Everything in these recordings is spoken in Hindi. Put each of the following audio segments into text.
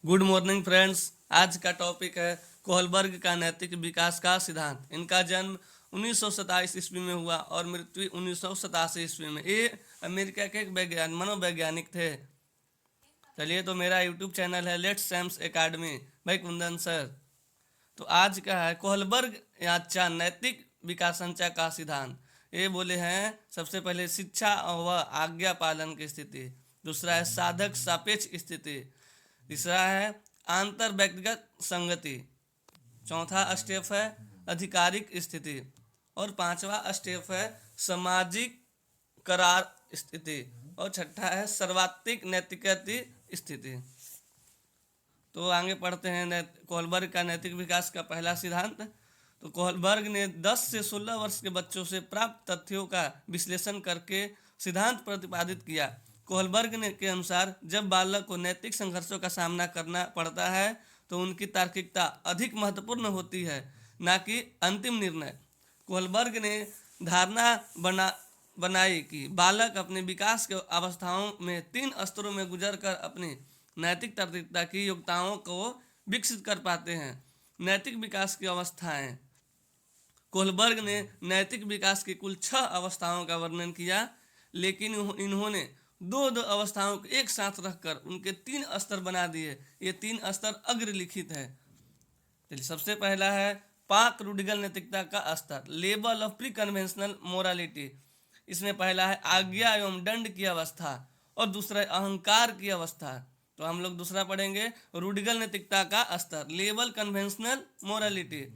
Good morning friends. आज का टॉपिक है कोहलबर्ग का नैतिक विकास का सिद्धांत। इनका जन्म 1927 ईस्वी में हुआ और मृत्यु 1987 ईस्वी में। ये अमेरिका के एक मनोवैज्ञानिक थे। चलिए, तो मेरा यूट्यूब चैनल है लेट्स सैम्स एकेडमी भाई कुंदन सर। तो आज का है कोहलबर्ग याचा नैतिक विकासंचा का सिद्धांत। ये बोले हैं सबसे पहले शिक्षा व आज्ञा पालन की स्थिति, दूसरा है साधक सापेक्ष स्थिति, तीसरा है आंतर व्यक्तिगत संगति, चौथा स्टेप है आधिकारिक स्थिति और पांचवा स्टेप है सामाजिक करार स्थिति और छठा है सर्वात्मिक नैतिक स्थिति। तो आगे पढ़ते हैं कोहलबर्ग का नैतिक विकास का पहला सिद्धांत। तो कोहलबर्ग ने 10 से 16 वर्ष के बच्चों से प्राप्त तथ्यों का विश्लेषण करके सिद्धांत प्रतिपादित किया। कोहलबर्ग ने के अनुसार जब बालक को नैतिक संघर्षों का सामना करना पड़ता है तो उनकी तार्किकता अधिक महत्वपूर्ण होती है, न कि अंतिम निर्णय। कोहलबर्ग ने धारणा बनाई कि बालक अपने विकास के अवस्थाओं में 3 स्तरों में गुजरकर अपनी नैतिक तार्किकता की योग्यताओं को विकसित कर पाते हैं। नैतिक विकास की अवस्थाएं। कोहलबर्ग ने नैतिक विकास की कुल 6 अवस्थाओं का वर्णन किया, लेकिन इन्होंने दो अवस्थाओं को एक साथ रखकर उनके 3 स्तर बना दिए। ये 3 स्तर अग्रलिखित है। चलिए, सबसे पहला है पाक रूढ़िगत नैतिकता का स्तर, level of pre conventional morality. इसमें पहला है आज्ञा एवं दंड की अवस्था और दूसरा है अहंकार की अवस्था। तो हम लोग दूसरा पढ़ेंगे रूढ़िगत नैतिकता का स्तर, लेवल कन्वेंशनल मोरालिटी।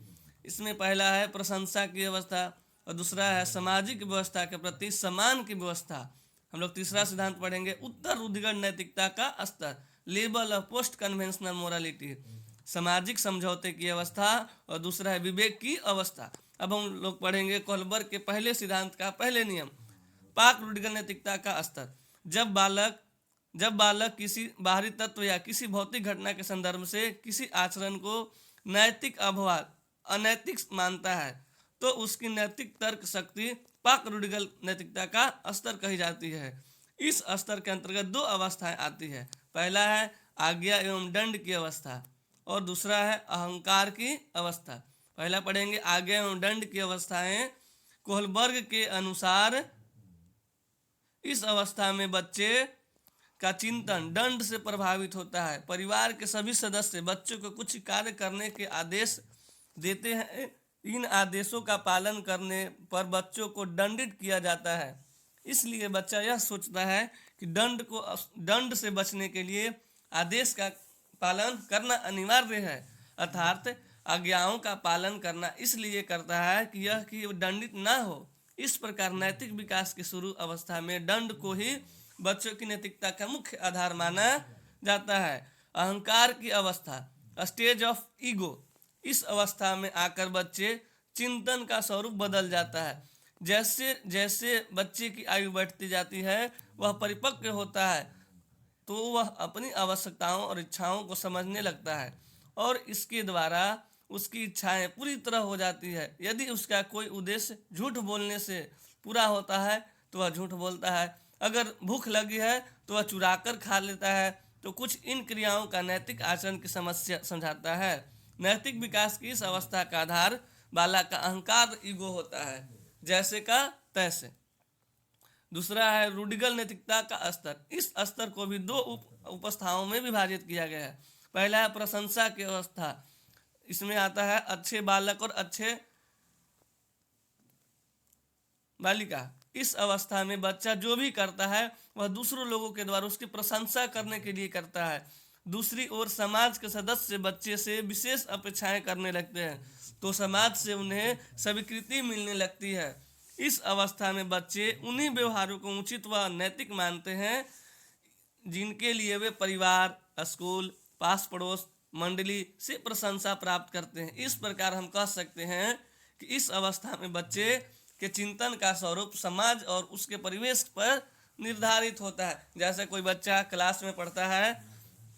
इसमें पहला है प्रशंसा की अवस्था और दूसरा है सामाजिक व्यवस्था के प्रति सम्मान की व्यवस्था। हम लोग तीसरा सिद्धांत पढ़ेंगे उत्तर रूढ़िगत नैतिकता का स्तर, level of post conventional morality, सामाजिक समझौते की अवस्था और दूसरा है विवेक की अवस्था। अब हम लोग पढ़ेंगे कोहलबर्ग के पहले सिद्धांत का पहले नियम, पाक रूढ़िगत नैतिकता का स्तर। जब बालक किसी बाहरी तत्व या किसी भौतिक घटना के संदर्भ से किसी आचरण को नैतिक अथवा अनैतिक मानता है तो उसकी नैतिक तर्क शक्ति पाक रूढ़िगत नैतिकता का स्तर कही जाती है। इस स्तर के अंतर्गत 2 अवस्थाएं आती है। पहला है आज्ञा एवं दंड की अवस्था और दूसरा है अहंकार की अवस्था। पहला पढ़ेंगे आज्ञा एवं दंड की अवस्थाएं। कोहलबर्ग के अनुसार इस अवस्था में बच्चे का चिंतन दंड से प्रभावित होता है। परिवार के सभी सदस्य बच्चों को कुछ कार्य करने के आदेश देते हैं। इन आदेशों का पालन करने पर बच्चों को दंडित किया जाता है। इसलिए बच्चा यह सोचता है कि दंड से बचने के लिए आदेश का पालन करना अनिवार्य है, अर्थात आज्ञाओं का पालन करना इसलिए करता है कि दंडित ना हो। इस प्रकार नैतिक विकास की शुरू अवस्था में दंड को ही बच्चों की नैतिकता का मुख्य आधार माना जाता है। अहंकार की अवस्था, स्टेज ऑफ ईगो। इस अवस्था में आकर बच्चे चिंतन का स्वरूप बदल जाता है। जैसे जैसे बच्चे की आयु बढ़ती जाती है वह परिपक्व होता है तो वह अपनी आवश्यकताओं और इच्छाओं को समझने लगता है और इसके द्वारा उसकी इच्छाएं पूरी तरह हो जाती है। यदि उसका कोई उद्देश्य झूठ बोलने से पूरा होता है तो वह झूठ बोलता है। अगर भूख लगी है तो वह चुरा कर खा लेता है। तो कुछ इन क्रियाओं का नैतिक आचरण की समस्या समझाता है। नैतिक विकास की इस अवस्था का आधार बालक का अहंकार ईगो होता है, जैसे का तैसे। दूसरा है रूढ़िगत नैतिकता का स्तर। इस स्तर को भी 2 अवस्थाओं में विभाजित किया गया है। पहला है प्रशंसा की अवस्था। इसमें आता है अच्छे बालक और अच्छे बालिका। इस अवस्था में बच्चा जो भी करता है वह दूसरों लोगों के द्वारा उसकी प्रशंसा करने के लिए करता है। दूसरी ओर समाज के सदस्य बच्चे से विशेष अपेक्षाएं करने लगते हैं तो समाज से उन्हें स्वीकृति मिलने लगती है। इस अवस्था में बच्चे उन्हीं व्यवहारों को उचित व नैतिक मानते हैं जिनके लिए वे परिवार, स्कूल, पास पड़ोस, मंडली से प्रशंसा प्राप्त करते हैं। इस प्रकार हम कह सकते हैं कि इस अवस्था में बच्चे के चिंतन का स्वरूप समाज और उसके परिवेश पर निर्धारित होता है। जैसे कोई बच्चा क्लास में पढ़ता है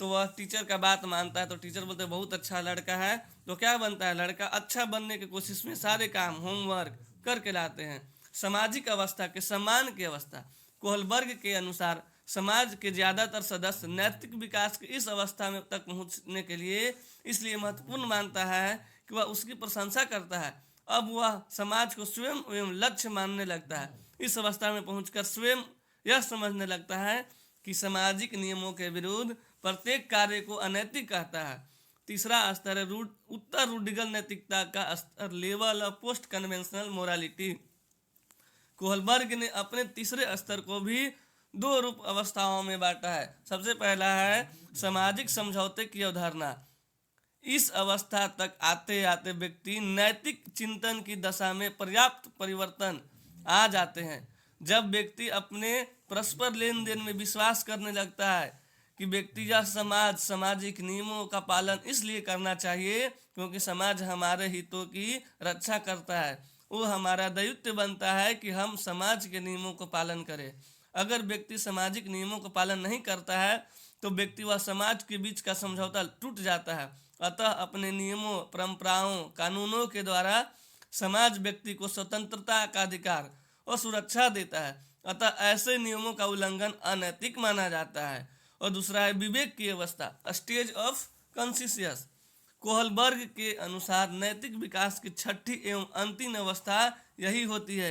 तो वह टीचर का बात मानता है तो टीचर बोलते हैं बहुत अच्छा लड़का है, तो क्या बनता है, लड़का अच्छा बनने की कोशिश में सारे काम होमवर्क करके लाते हैं। सामाजिक अवस्था के सम्मान की अवस्था। कोहलबर्ग के अनुसार समाज के ज़्यादातर सदस्य नैतिक विकास की इस अवस्था में तक पहुंचने के लिए इसलिए महत्वपूर्ण मानता है कि वह उसकी प्रशंसा करता है। अब वह समाज को स्वयं एवं लक्ष्य मानने लगता है। इस अवस्था में पहुंचकर स्वयं यह समझने लगता है कि सामाजिक नियमों के विरुद्ध प्रत्येक कार्य को अनैतिक कहता है। तीसरा स्तर है उत्तर रूढ़िगत नैतिकता का स्तर, level of post conventional morality. Kohlberg ने अपने तीसरे स्तर को भी दो रूप अवस्थाओं में बांटा है। सबसे पहला है सामाजिक समझौते की अवधारणा। इस अवस्था तक आते आते व्यक्ति नैतिक चिंतन की दशा में पर्याप्त परिवर्तन आ जाते हैं, जब व्यक्ति अपने परस्पर लेन देन में विश्वास करने लगता है कि व्यक्ति या समाज सामाजिक नियमों का पालन इसलिए करना चाहिए क्योंकि समाज हमारे हितों की रक्षा करता है। वो हमारा दायित्व बनता है कि हम समाज के नियमों को पालन करें। अगर व्यक्ति सामाजिक नियमों का पालन नहीं करता है तो व्यक्ति व समाज के बीच का समझौता टूट जाता है। अतः अपने नियमों, परंपराओं, कानूनों के द्वारा समाज व्यक्ति को स्वतंत्रता का अधिकार और सुरक्षा देता है। अतः ऐसे नियमों का उल्लंघन अनैतिक माना जाता है। और दूसरा है विवेक की अवस्था, स्टेज ऑफ कॉन्शियस। कोहलबर्ग के अनुसार नैतिक विकास की छठी एवं अंतिम अवस्था यही होती है,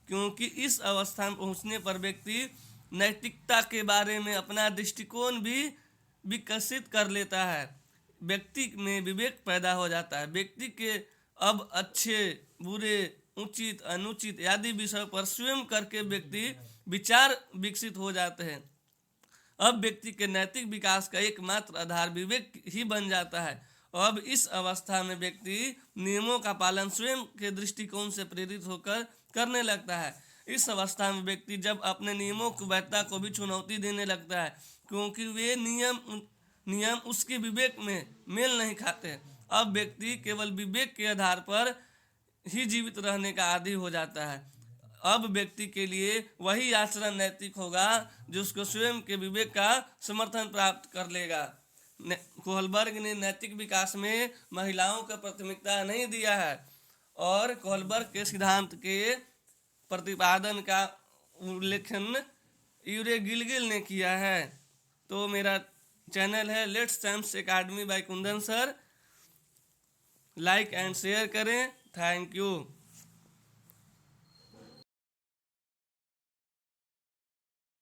क्योंकि इस अवस्था में पहुंचने पर व्यक्ति नैतिकता के बारे में अपना दृष्टिकोण भी विकसित कर लेता है। व्यक्ति में विवेक पैदा हो जाता है। व्यक्ति के अब अच्छे, बुरे, उचित, अनुचित आदि विषयों पर स्वयं करके व्यक्ति विचार विकसित हो जाते हैं। अब व्यक्ति के नैतिक विकास का एकमात्र आधार विवेक ही बन जाता है। अब इस अवस्था में व्यक्ति नियमों का पालन स्वयं के दृष्टिकोण से प्रेरित होकर करने लगता है। इस अवस्था में व्यक्ति जब अपने नियमों की वैधता को भी चुनौती देने लगता है, क्योंकि वे नियम उसके विवेक में मेल नहीं खाते। अब व्यक्ति केवल विवेक के आधार पर ही जीवित रहने का आदी हो जाता है। अब व्यक्ति के लिए वही आचरण नैतिक होगा जो उसको स्वयं के विवेक का समर्थन प्राप्त कर लेगा। कोहलबर्ग ने नैतिक विकास में महिलाओं को प्राथमिकता नहीं दिया है और कोहलबर्ग के सिद्धांत के प्रतिपादन का उल्लेखन यूरे गिलगिल ने किया है। तो मेरा चैनल है let's science academy by Kundan sir, like and share करें। Thank you.